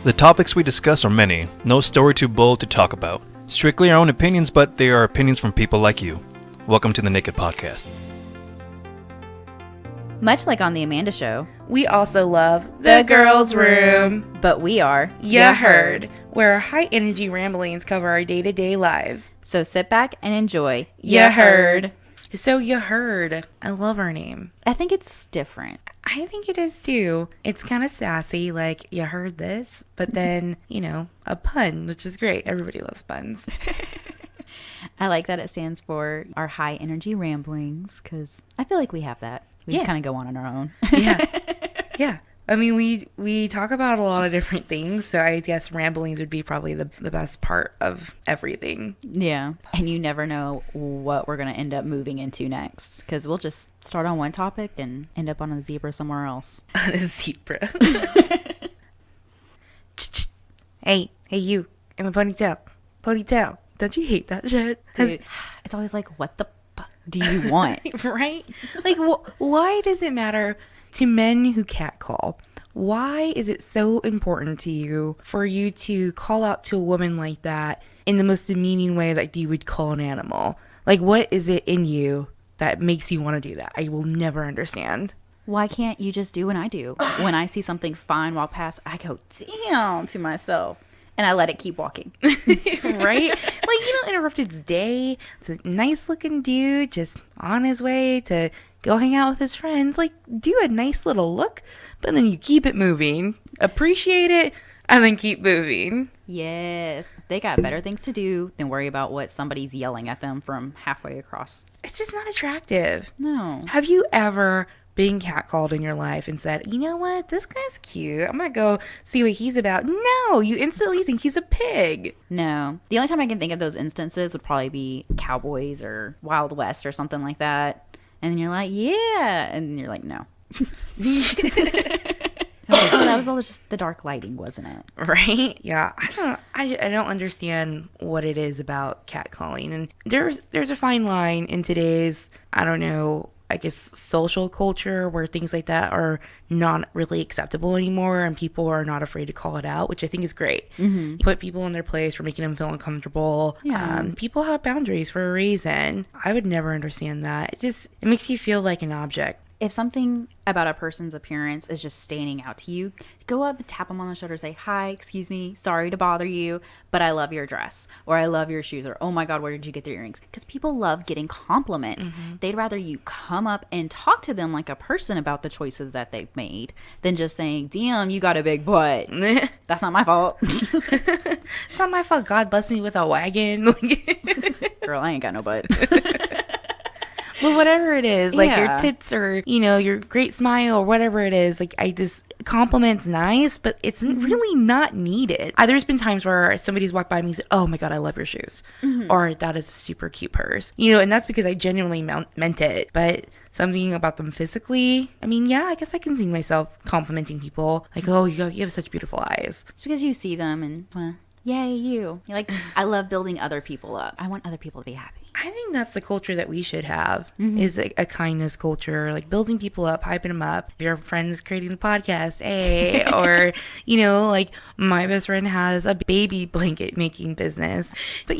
The topics we discuss are many, no story too bold to talk about. Strictly our own opinions, but they are opinions from people like you. Welcome to the NAKE'd Podcast. Much like on The Amanda Show, we also love The Girls' Room. But we are Ya HER'd, where our high-energy ramblings cover our day-to-day lives. So sit back and enjoy Ya HER'd. So Ya HER'd. I love our name. I think it's different. I think it is too. It's kind of sassy, like, you heard this, but then, a pun, which is great. Everybody loves puns. I like that it stands for our high energy ramblings, because I feel like we have that. We just kind of go on our own. Yeah. I mean, we talk about a lot of different things, so I guess ramblings would be probably the best part of everything. Yeah. And you never know what we're going to end up moving into next, because we'll just start on one topic and end up on a zebra somewhere else. On a zebra. Hey, you, in the ponytail. Don't you hate that shit? Dude, it's always like, what the fuck do you want? Right? Like, why does it matter to men who catcall? Why is it so important to you for you to call out to a woman like that in the most demeaning way that you would call an animal? Like, what is it in you that makes you want to do that? I will never understand. Why can't you just do what I do? When I see something fine walk past, I go, damn, to myself. And I let it keep walking. Right? Like, you don't interrupt its day. It's a nice looking dude just on his way to go hang out with his friends. Like, do a nice little look, but then you keep it moving. Appreciate it, and then keep moving. Yes. They got better things to do than worry about what somebody's yelling at them from halfway across. It's just not attractive. No. Have you ever been catcalled in your life and said, you know what, this guy's cute, I'm gonna go see what he's about? No, you instantly think he's a pig. No. The only time I can think of those instances would probably be Cowboys or Wild West or something like that. And then you're like, yeah. And then you're like, no. Like, oh, that was all just the dark lighting, wasn't it? Right? Yeah. I don't understand what it is about catcalling. And there's a fine line in today's, I guess, social culture where things like that are not really acceptable anymore and people are not afraid to call it out, which I think is great. Mm-hmm. Put people in their place for making them feel uncomfortable. Yeah. People have boundaries for a reason. I would never understand that. It makes you feel like an object. If something about a person's appearance is just standing out to you, go up and tap them on the shoulder, say, hi, excuse me, sorry to bother you, but I love your dress, or I love your shoes, or oh my God, where did you get the earrings? Because people love getting compliments. Mm-hmm. They'd rather you come up and talk to them like a person about the choices that they've made than just saying, damn, you got a big butt. That's not my fault. It's not my fault. God bless me with a wagon. Girl, I ain't got no butt. Well, whatever it is, like your tits or, your great smile or whatever it is, like compliment's nice, but it's really not needed. There's been times where somebody's walked by me and said, oh my God, I love your shoes. Mm-hmm. Or that is a super cute purse. And that's because I genuinely meant it. But something about them physically, I guess I can see myself complimenting people. Like, oh, you have such beautiful eyes. It's because you see them and, yay, you. You're like, I love building other people up. I want other people to be happy. I think that's the culture that we should have, is a kindness culture, like building people up, hyping them up. Your friend is creating a podcast, hey, or, like my best friend has a baby blanket making business. But,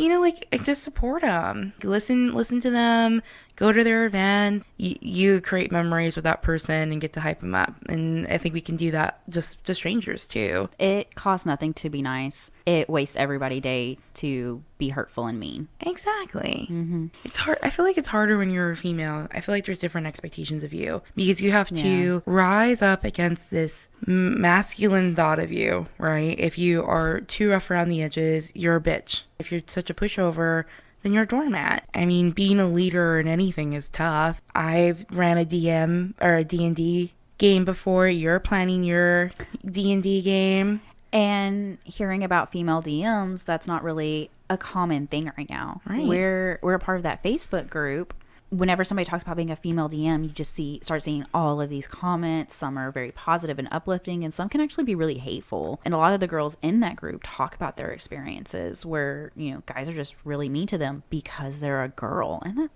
just support them. Listen to them. Go to their event. You create memories with that person and get to hype them up. And I think we can do that just to strangers too. It costs nothing to be nice. It wastes everybody's day to be hurtful and mean. Exactly. Mm-hmm. It's hard. I feel like it's harder when you're a female. I feel like there's different expectations of you because you have to rise up against this masculine thought of you, right? If you are too rough around the edges, you're a bitch. If you're such a pushover, then you're a doormat. Being a leader in anything is tough. I've ran a DM or a D&D game before. You're planning your D&D game. And hearing about female DMs, that's not really a common thing right now. Right. We're a part of that Facebook group. Whenever somebody talks about being a female DM, you just start seeing all of these comments. Some are very positive and uplifting, and some can actually be really hateful. And a lot of the girls in that group talk about their experiences where, guys are just really mean to them because they're a girl. And that,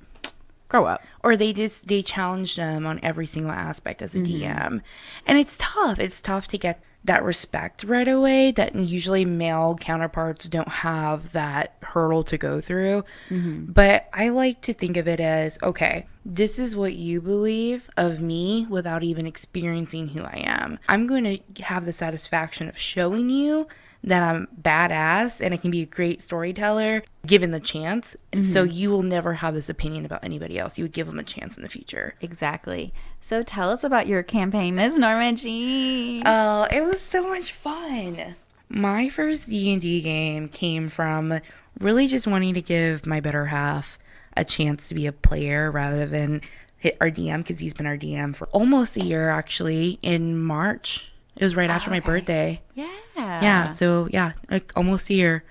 grow up. Or they challenge them on every single aspect as a DM. And it's tough. It's tough to get that respect right away that usually male counterparts don't have that hurdle to go through. But I like to think of it as, okay, this is what you believe of me without even experiencing who I am. I'm going to have the satisfaction of showing you that I'm badass and I can be a great storyteller given the chance. So you will never have this opinion about anybody else. You would give them a chance in the future. Exactly. So tell us about your campaign, Miss Norma G. Oh, it was so much fun. My first D&D game came from really just wanting to give my better half a chance to be a player rather than hit our DM, because he's been our DM for almost a year, actually, in March. It was right after my birthday. Yeah. So yeah, like almost a year,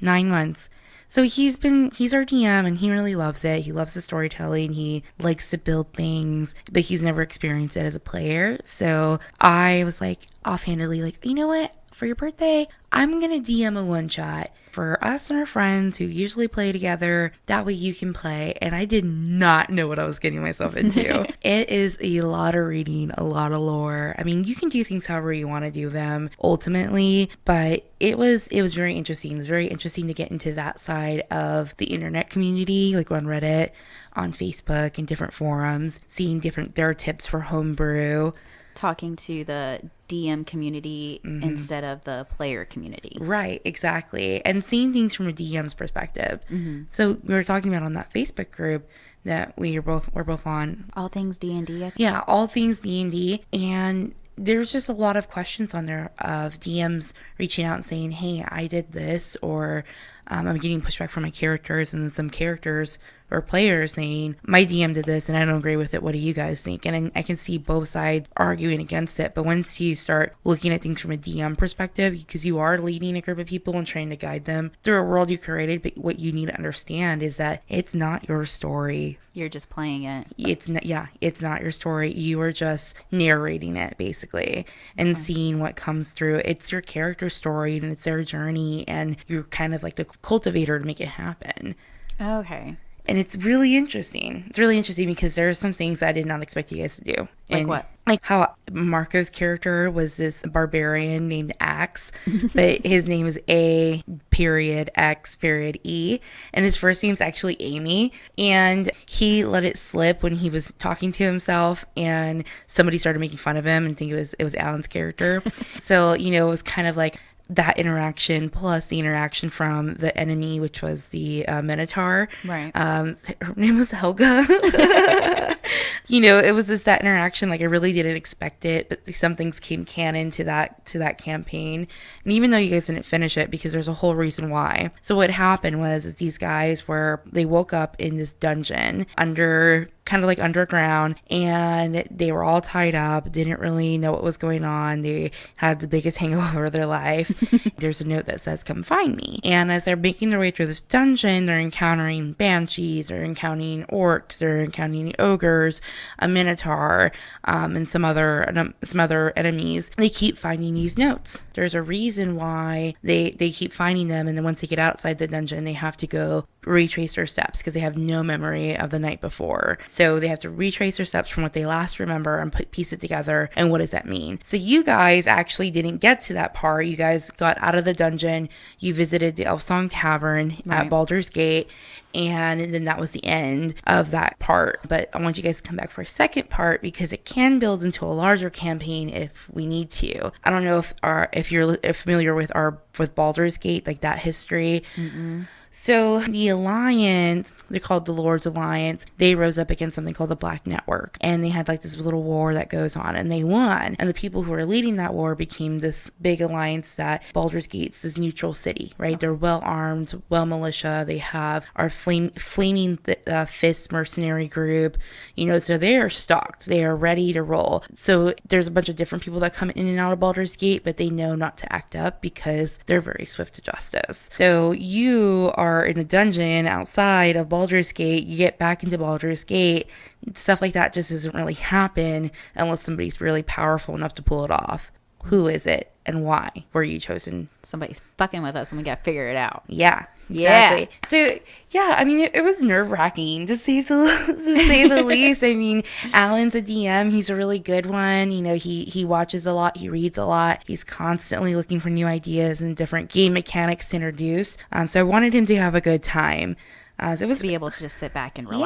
9 months. So he's our DM and he really loves it. He loves the storytelling. He likes to build things, but he's never experienced it as a player. So I was like offhandedly like, you know what? For your birthday, I'm going to DM a one shot for us and our friends who usually play together. That way you can play. And I did not know what I was getting myself into. It is a lot of reading, a lot of lore. I mean, you can do things however you want to do them ultimately, but it was very interesting. It was very interesting to get into that side of the internet community, like on Reddit, on Facebook, and different forums, seeing their tips for homebrew. Talking to the DM community instead of the player community. Right, exactly. And seeing things from a DM's perspective. So we were talking about on that Facebook group that we're both on. All things D&D. Yeah, all things D&D. And there's just a lot of questions on there of DMs reaching out and saying, hey, I did this, or I'm getting pushback from my characters, and then some characters or players saying, my DM did this and I don't agree with it. What do you guys think? And I can see both sides arguing against it. But once you start looking at things from a DM perspective, because you are leading a group of people and trying to guide them through a world you created, but what you need to understand is that it's not your story. You're just playing it. It's not your story. You are just narrating it, basically, and seeing what comes through. It's your character story and it's their journey, and you're kind of like the cultivator to make it happen. Okay. And it's really interesting. It's really interesting because there are some things I did not expect you guys to do. Like what? Like how Marco's character was this barbarian named Axe, but his name is A.X.E. And his first name's actually Amy. And he let it slip when he was talking to himself and somebody started making fun of him and think it was Alan's character. So, it was kind of like that interaction plus the interaction from the enemy, which was the Minotaur. Right. Her name was Helga. It was just that interaction. Like, I really didn't expect it, but some things came canon to that campaign. And even though you guys didn't finish it, because there's a whole reason why. So what happened was these guys they woke up in this dungeon kind of like underground, and they were all tied up, didn't really know what was going on. They had the biggest hangover of their life. There's a note that says, come find me. And as they're making their way through this dungeon, they're encountering banshees, they're encountering orcs, they're encountering ogres, a minotaur, and some other enemies. They keep finding these notes. There's a reason why they keep finding them, and then once they get outside the dungeon, they have to go retrace their steps because they have no memory of the night before. So they have to retrace their steps from what they last remember and piece it together. And what does that mean? So you guys actually didn't get to that part. You guys got out of the dungeon. You visited the Elfsong Tavern at Baldur's Gate. And then that was the end of that part. But I want you guys to come back for a second part because it can build into a larger campaign if we need to. I don't know if you're familiar with Baldur's Gate, like that history. Mm-mm. So the Alliance, they're called the Lord's Alliance, they rose up against something called the Black Network. And they had like this little war that goes on, and they won. And the people who were leading that war became this big alliance that Baldur's Gate's this neutral city, right? They're well armed, well militia. They have our flaming fist mercenary group, so they are stocked. They are ready to roll. So there's a bunch of different people that come in and out of Baldur's Gate, but they know not to act up because they're very swift to justice. So you are in a dungeon outside of Baldur's Gate, you get back into Baldur's Gate, stuff like that just doesn't really happen unless somebody's really powerful enough to pull it off. Who is it? And why were you chosen? Somebody's fucking with us and we got to figure it out. Yeah, exactly. Yeah. So, yeah, I mean, it was nerve-wracking to say the least. I mean, Alan's a DM. He's a really good one. You know, he watches a lot. He reads a lot. He's constantly looking for new ideas and different game mechanics to introduce. So I wanted him to have a good time. So it was To be able to just sit back and relax.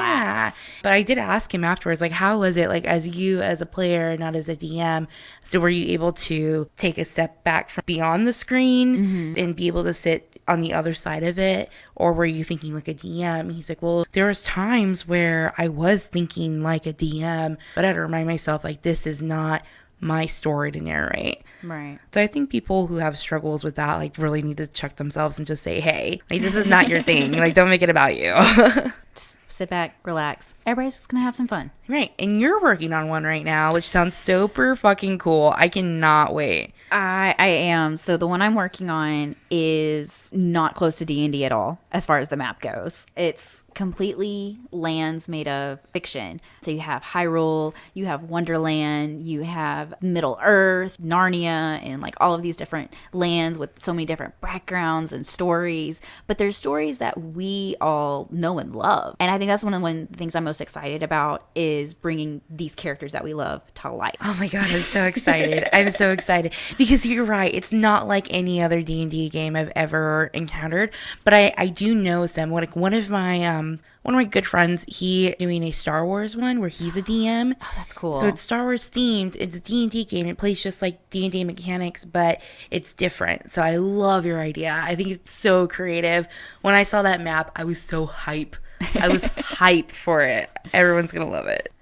Yeah, but I did ask him afterwards, like, how was it, like, as a player, not as a DM? So were you able to take a step back from beyond the screen and be able to sit on the other side of it? Or were you thinking like a DM? And he's like, well, there was times where I was thinking like a DM, but I had to remind myself, like, this is not my story to narrate. Right. So I think people who have struggles with that, like, really need to check themselves and just say, hey, like, this is not your thing. Like, don't make it about you. Just sit back, relax. Everybody's just going to have some fun. Right. And you're working on one right now, which sounds super fucking cool. I cannot wait. I am. So the one I'm working on is not close to D&D at all as far as the map goes. It's completely lands made of fiction. So you have Hyrule, you have Wonderland, you have Middle Earth, Narnia, and like all of these different lands with so many different backgrounds and stories. But there's stories that we all know and love. And I think that's one of the things I'm most excited about is bringing these characters that we love to life. Oh my God, I'm so excited. I'm so excited. Because you're right. It's not like any other D&D game I've ever encountered. But I do know some. Like one of my good friends, he doing a Star Wars one where he's a DM. Oh, that's cool. So it's Star Wars themed. It's a D&D game. It plays just like D&D mechanics, but it's different. So I love your idea. I think it's so creative. When I saw that map, I was so hype. I was hype for it. Everyone's going to love it.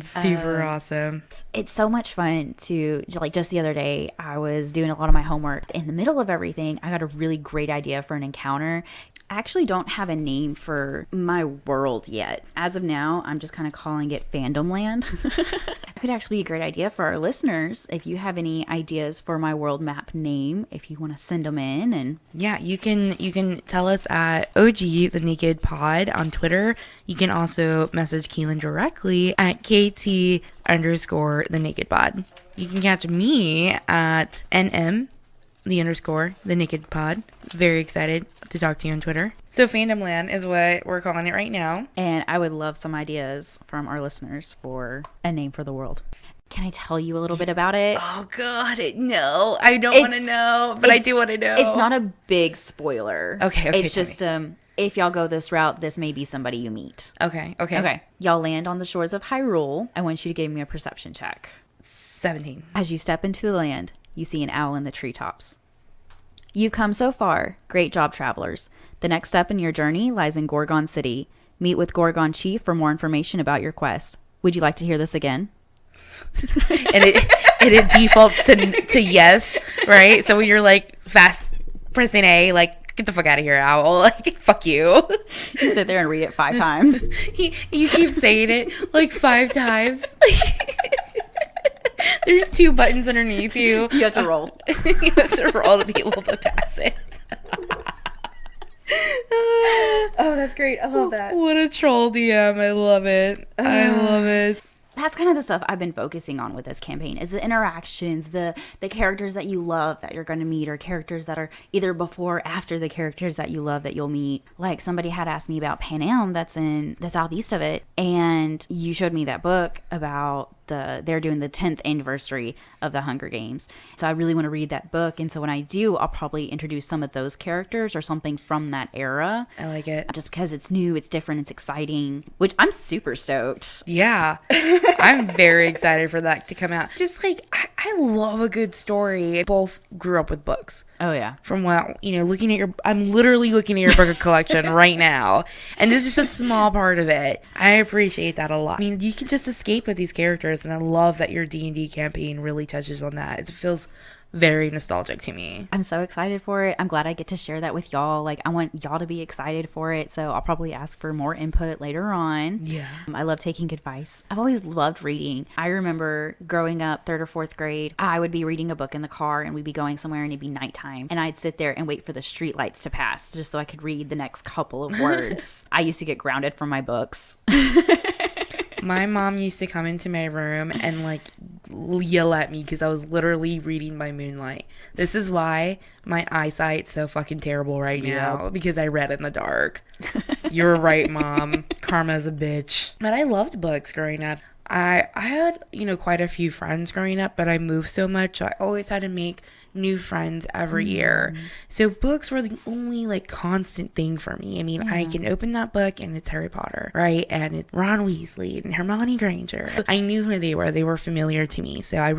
Super awesome. It's so much fun to, like, just the other day, I was doing a lot of my homework. In the middle of everything, I got a really great idea for an encounter. I actually don't have a name for my world yet. As of now, I'm just kind of calling it Fandom Land. It could actually be a great idea for our listeners. If you have any ideas for my world map name, if you want to send them in. And yeah, you can tell us at OG the NAKE'd Pod on Twitter. You can also message Kielyn directly at KT _the NAKE'd Pod. You can catch me at NM the NAKE'd Pod. Very excited to talk to you on Twitter. So Fandom Land is what we're calling it right now. And I would love some ideas from our listeners for a name for the world. Can I tell you a little bit about it? Oh God, no. I don't want to know, but I do want to know. It's not a big spoiler. Okay. It's just if y'all go this route, this may be somebody you meet. Okay. Y'all land on the shores of Hyrule. I want you to give me a perception check. 17. As you step into the land, you see an owl in the treetops. You've come so far. Great job, travelers. The next step in your journey lies in Gorgon City. Meet with Gorgon Chief for more information about your quest. Would you like to hear this again? and it defaults to yes, right? So when you're like fast pressing A, like, get the fuck out of here, owl. Like, fuck you. You sit there and read it 5 times. You keep saying it like 5 times. There's 2 buttons underneath you. You have to roll. You have to roll to be able to pass it. Oh, that's great. I love that. What a troll DM. I love it. I love it. That's kind of the stuff I've been focusing on with this campaign is the interactions, the characters that you love that you're going to meet, or characters that are either before or after the characters that you love that you'll meet. Like somebody had asked me about Pan Am that's in the southeast of it, and you showed me that book about they're doing the 10th anniversary of the Hunger Games. So I really want to read that book, and so when I do, I'll probably introduce some of those characters or something from that era. I like it. Just because it's new, it's different, it's exciting, which I'm super stoked. Yeah. I'm very excited for that to come out. Just like, I love a good story. Both grew up with books. Oh, yeah. From what, I'm literally looking at your book collection right now. And this is just a small part of it. I appreciate that a lot. I mean, you can just escape with these characters. And I love that your D&D campaign really touches on that. It feels very nostalgic to me. I'm so excited for it. I'm glad I get to share that with y'all. Like, I want y'all to be excited for it. So I'll probably ask for more input later on. Yeah. I love taking advice. I've always loved reading. I remember growing up 3rd or 4th grade, I would be reading a book in the car and we'd be going somewhere and it'd be nighttime. And I'd sit there and wait for the street lights to pass just so I could read the next couple of words. I used to get grounded from my books. My mom used to come into my room and like yell at me because I was literally reading by moonlight. This is why my eyesight's so fucking terrible right now, because I read in the dark. You're right, Mom. Karma's a bitch. But I loved books growing up. I had, quite a few friends growing up, but I moved so much, so I always had to make new friends every year. So books were the only like constant thing for me. I mean, I can open that book and it's Harry Potter, right? And it's Ron Weasley and Hermione Granger. I knew who they were. They were familiar to me. So I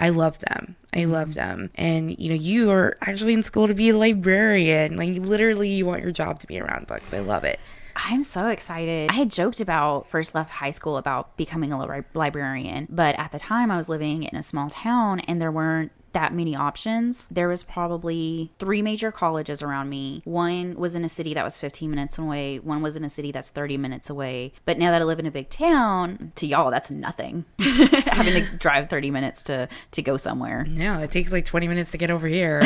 loved them. I love them. And, you are actually in school to be a librarian. Like, literally, you want your job to be around books. I love it. I'm so excited. I had joked about first left high school about becoming a librarian, but at the time I was living in a small town and there weren't that many options. There was probably 3 major colleges around me. One was in a city that was 15 minutes away. One was in a city that's 30 minutes away. But now that I live in a big town, to y'all, that's nothing. Having to drive 30 minutes to go somewhere. No, it takes like 20 minutes to get over here.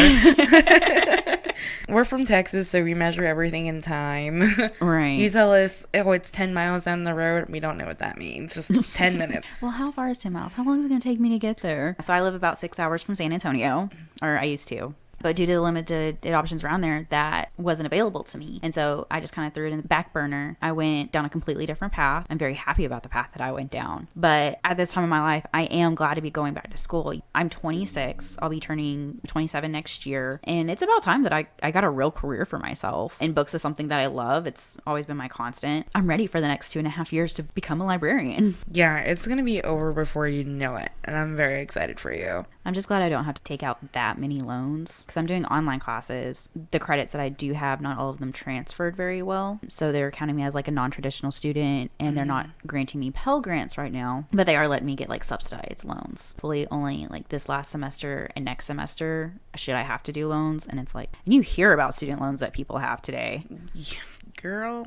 We're from Texas, so we measure everything in time. Right. You tell us, it's 10 miles down the road. We don't know what that means. Just 10 minutes. Well, how far is 10 miles? How long is it going to take me to get there? So I live about 6 hours from San Antonio, or I used to. But due to the limited options around there, that wasn't available to me. And so I just kind of threw it in the back burner. I went down a completely different path. I'm very happy about the path that I went down. But at this time of my life, I am glad to be going back to school. I'm 26. I'll be turning 27 next year. And it's about time that I got a real career for myself. And books is something that I love. It's always been my constant. I'm ready for the next 2.5 years to become a librarian. Yeah, it's going to be over before you know it. And I'm very excited for you. I'm just glad I don't have to take out that many loans because I'm doing online classes. The credits that I do have, not all of them transferred very well. So they're counting me as like a non-traditional student and they're not granting me Pell Grants right now, but they are letting me get like subsidized loans. Fully only like this last semester and next semester should I have to do loans. And it's like, and you hear about student loans that people have today. Yeah, girl.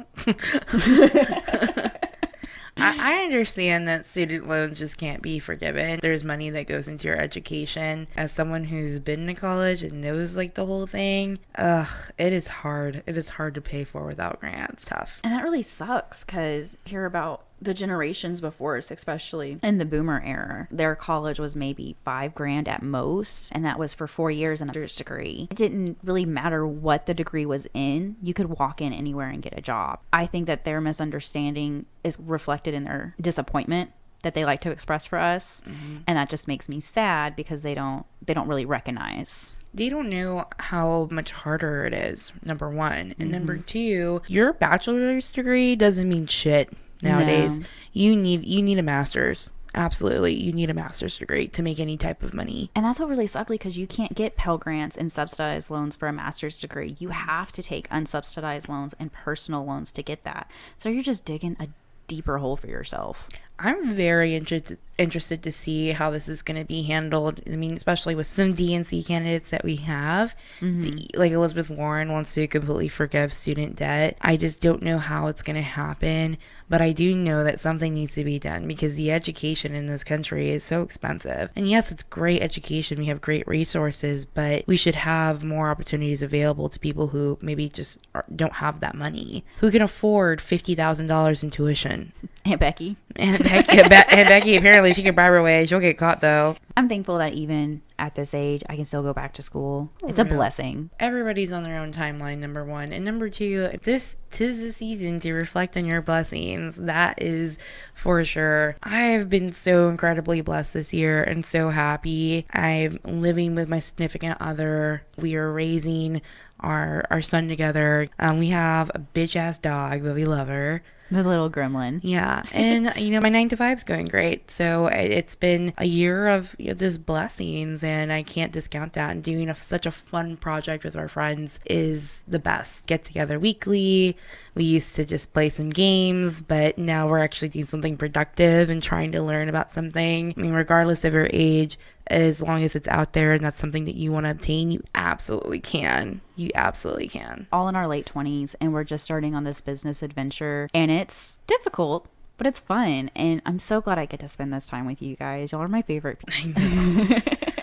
I understand that student loans just can't be forgiven. There's money that goes into your education. As someone who's been to college and knows like the whole thing, it is hard. It is hard to pay for without grants. Tough. And that really sucks because hear about the generations before us, especially in the boomer era, their college was maybe $5,000 at most, and that was for 4 years and a master's degree. It didn't really matter what the degree was in. You could walk in anywhere and get a job. I think that their misunderstanding is reflected in their disappointment that they like to express for us, and that just makes me sad because they don't really recognize. They don't know how much harder it is, number one. And number two, your bachelor's degree doesn't mean shit nowadays. No. You need a master's. Absolutely. You need a master's degree to make any type of money. And that's what really sucked because you can't get Pell Grants and subsidized loans for a master's degree. You have to take unsubsidized loans and personal loans to get that. So you're just digging a deeper hole for yourself. I'm very interested to see how this is going to be handled. I mean, especially with some DNC candidates that we have. Like Elizabeth Warren wants to completely forgive student debt. I just don't know how it's going to happen. But I do know that something needs to be done because the education in this country is so expensive. And yes, it's great education. We have great resources, but we should have more opportunities available to people who maybe just don't have that money. Who can afford $50,000 in tuition? Aunt Becky. Aunt Becky, apparently she can bribe her way. She'll get caught though. I'm thankful that even at this age, I can still go back to school. It's a blessing. Everybody's on their own timeline, number one. And number two, tis the season to reflect on your blessings. That is for sure. I've been so incredibly blessed this year and so happy. I'm living with my significant other. We are raising our son together. We have a bitch ass dog, but we love her. The little gremlin. Yeah. And, my 9 to 5's going great. So it's been a year of just blessings, and I can't discount that. And doing such a fun project with our friends is the best. Get together weekly. We used to just play some games, but now we're actually doing something productive and trying to learn about something. I mean, regardless of your age, as long as it's out there and that's something that you want to obtain, you absolutely can. You absolutely can. All in our late 20s, and we're just starting on this business adventure, and it's difficult, but it's fun. And I'm so glad I get to spend this time with you guys. Y'all are my favorite people.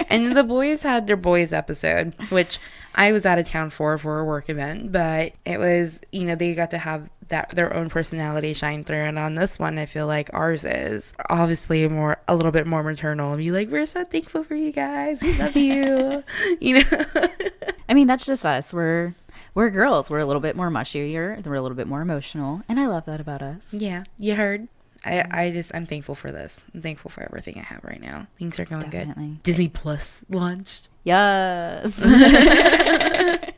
And the boys had their boys episode, which I was out of town for a work event, but it was, they got to have that their own personality shine through. And on this one, I feel like ours is obviously a little bit more maternal. And be like, we're so thankful for you guys. We love you. You know? I mean, that's just us. We're girls. We're a little bit more mushier. We're a little bit more emotional. And I love that about us. Yeah. You heard. I'm thankful for this. I'm thankful for everything I have right now. Things are going good. Disney Plus launched. Yes.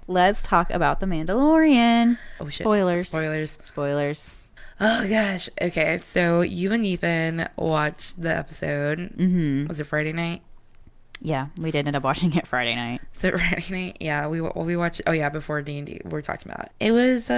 Let's talk about The Mandalorian. Oh, shit. Spoilers. Oh, gosh. Okay, so you and Ethan watched the episode. Mm-hmm. Was it Friday night? Yeah, we did end up watching it Friday night. So Friday night, yeah, we watched. Oh yeah, before D&D, we were talking about it. It was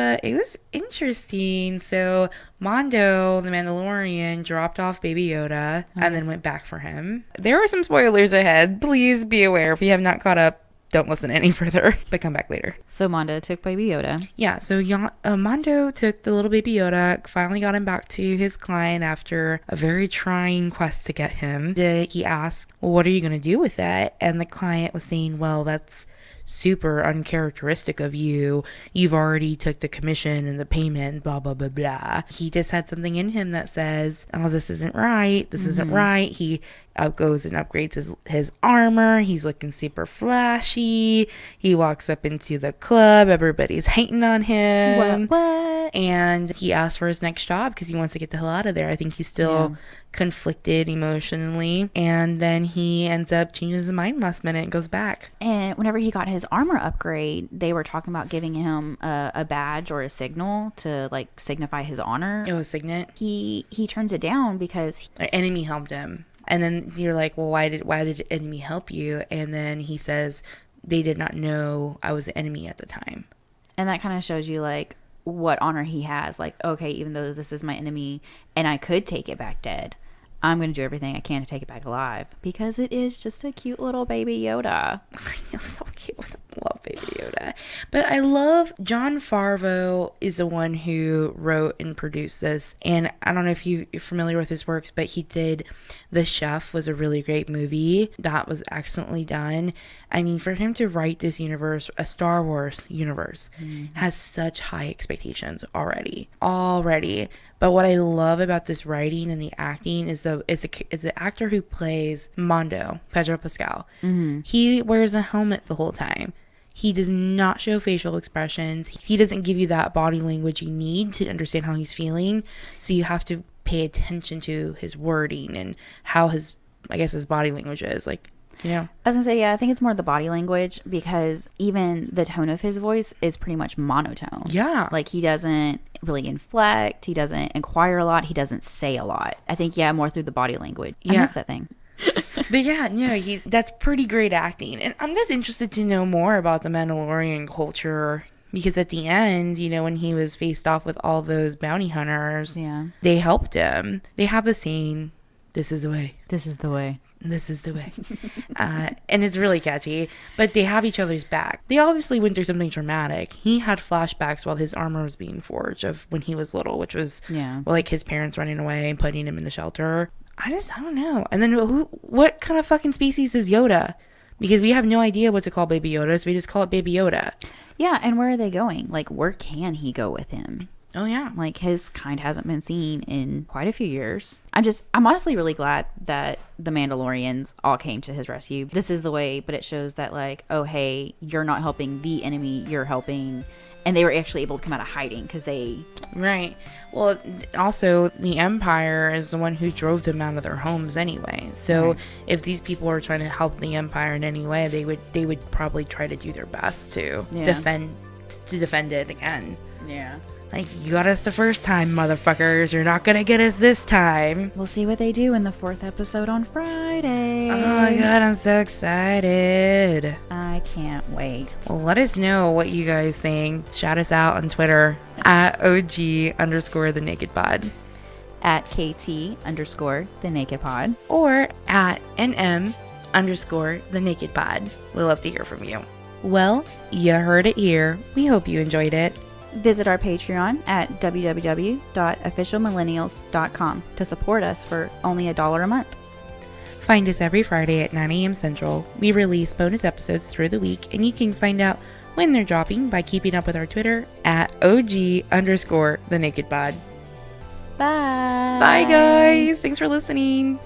interesting. So Mondo, the Mandalorian, dropped off Baby Yoda and then went back for him. There were some spoilers ahead. Please be aware if you have not caught up. Don't listen any further, but come back later. So Mondo took Baby Yoda. Yeah, so Mondo took the little Baby Yoda, finally got him back to his client after a very trying quest to get him. He asked, well, what are you going to do with that? And the client was saying, well, that's super uncharacteristic of you. You've already took the commission and the payment, blah, blah, blah, blah. He just had something in him that says, oh, this isn't right. This isn't right. He goes and upgrades his armor. He's looking super flashy. He walks up into the club. Everybody's hating on him. What? And he asks for his next job because he wants to get the hell out of there. I think he's still conflicted emotionally. And then he ends up changing his mind last minute and goes back. And whenever he got his armor upgrade, they were talking about giving him a badge or a signal to like signify his honor. Oh, a signet? He turns it down because an enemy helped him. And then you're like, well, why did enemy help you? And then he says, they did not know I was the enemy at the time. And that kind of shows you like what honor he has. Like, okay, even though this is my enemy and I could take it back dead, I'm going to do everything I can to take it back alive because it is just a cute little Baby Yoda. I know, so cute. I love Baby Yoda. But I love Jon Favreau is the one who wrote and produced this. And I don't know if you're familiar with his works, but he did The Chef was a really great movie. That was excellently done. I mean, for him to write this universe, a Star Wars universe, has such high expectations already. But what I love about this writing and the acting is the actor who plays Mondo, Pedro Pascal. Mm-hmm. He wears a helmet the whole time. He does not show facial expressions. He doesn't give you that body language you need to understand how he's feeling. So you have to pay attention to his wording and how his body language is. Like, you know? I was gonna say, yeah, I think it's more the body language because even the tone of his voice is pretty much monotone. Yeah. Like he doesn't really inflect. He doesn't inquire a lot. He doesn't say a lot. I think, yeah, more through the body language. I miss that thing. But yeah, no, that's pretty great acting. And I'm just interested to know more about the Mandalorian culture because at the end, you know, when he was faced off with all those bounty hunters, they helped him. They have the saying, this is the way. This is the way. This is the way. And it's really catchy, but they have each other's back. They obviously went through something traumatic. He had flashbacks while his armor was being forged of when he was little, which was like his parents running away and putting him in the shelter. I don't know. And then what kind of fucking species is Yoda? Because we have no idea what to call Baby Yoda, so we just call it Baby Yoda. Yeah, and where are they going? Like, where can he go with him? Oh, yeah. Like, his kind hasn't been seen in quite a few years. I'm honestly really glad that the Mandalorians all came to his rescue. This is the way, but it shows that, like, oh, hey, you're not helping the enemy, you're helping. And they were actually able to come out of hiding because they... Right. Well, also, the Empire is the one who drove them out of their homes anyway. So if these people are trying to help the Empire in any way, they would probably try to do their best to defend it again. Yeah. Like, you got us the first time, motherfuckers. You're not gonna get us this time. We'll see what they do in the 4th episode on Friday. Oh my god, I'm so excited. I can't wait. Well, let us know what you guys think. Shout us out on Twitter at OG_the Naked Pod. At KT_the Naked Pod. Or at NM_the Naked Pod. We love to hear from you. Well, you heard it here. We hope you enjoyed it. Visit our Patreon at www.officialmillennials.com to support us for only $1 a month. Find us every Friday at 9 a.m. Central. We release bonus episodes through the week, and you can find out when they're dropping by keeping up with our Twitter at OG_the NAKE'd Pod. Bye. Bye, guys. Thanks for listening.